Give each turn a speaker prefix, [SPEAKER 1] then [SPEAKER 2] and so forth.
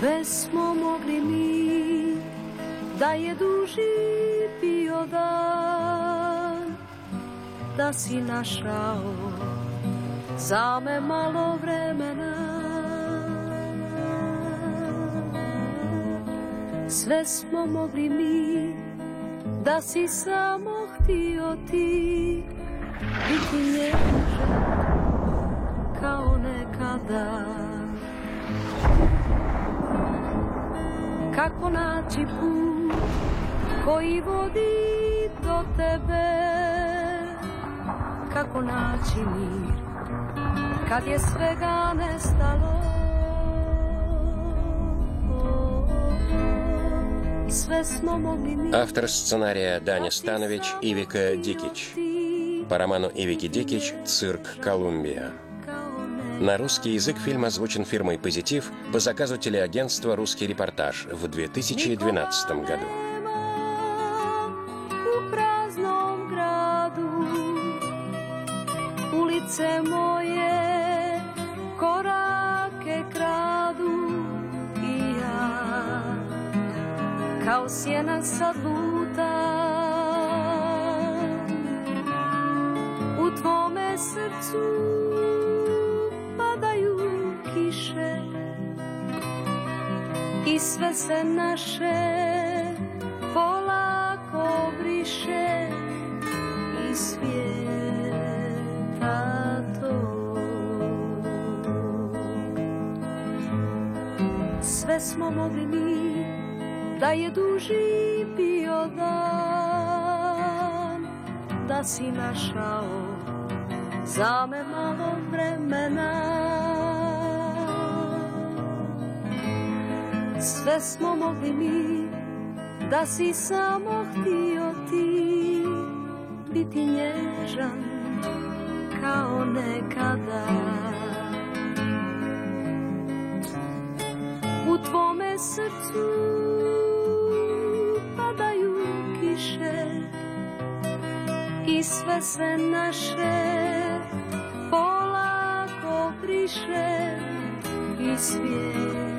[SPEAKER 1] Sve smo mogli mi, da je duži bio dan, da si našao za me malo vremena. Sve smo mogli mi, da si samo htio ti biti nježan kao nekada. Kako naći put koji vodi do tebe, kako naći mir kad je svega nestalo. Sve smo mogli mi.
[SPEAKER 2] Автор сценария Даня Станович и Вика Дикич. По роману Ивики Дикич «Цирк Колумбия». На русский язык фильм озвучен фирмой «Позитив» по заказу телеагентства «Русский репортаж» в 2012 году.
[SPEAKER 1] Ulice moje korake kradu i ja kao sjena sad lutam u tvome srcu padaju kiše i sve se naše polako briše i svijeta to. Sve smo mogli mi, da je duži bio dan, da si našao za me malo vremena. Sve smo mogli mi, da si samo htio ti biti nježan kao nekada. U tvome srcu padaju kiše i sve se naše polako briše i svijet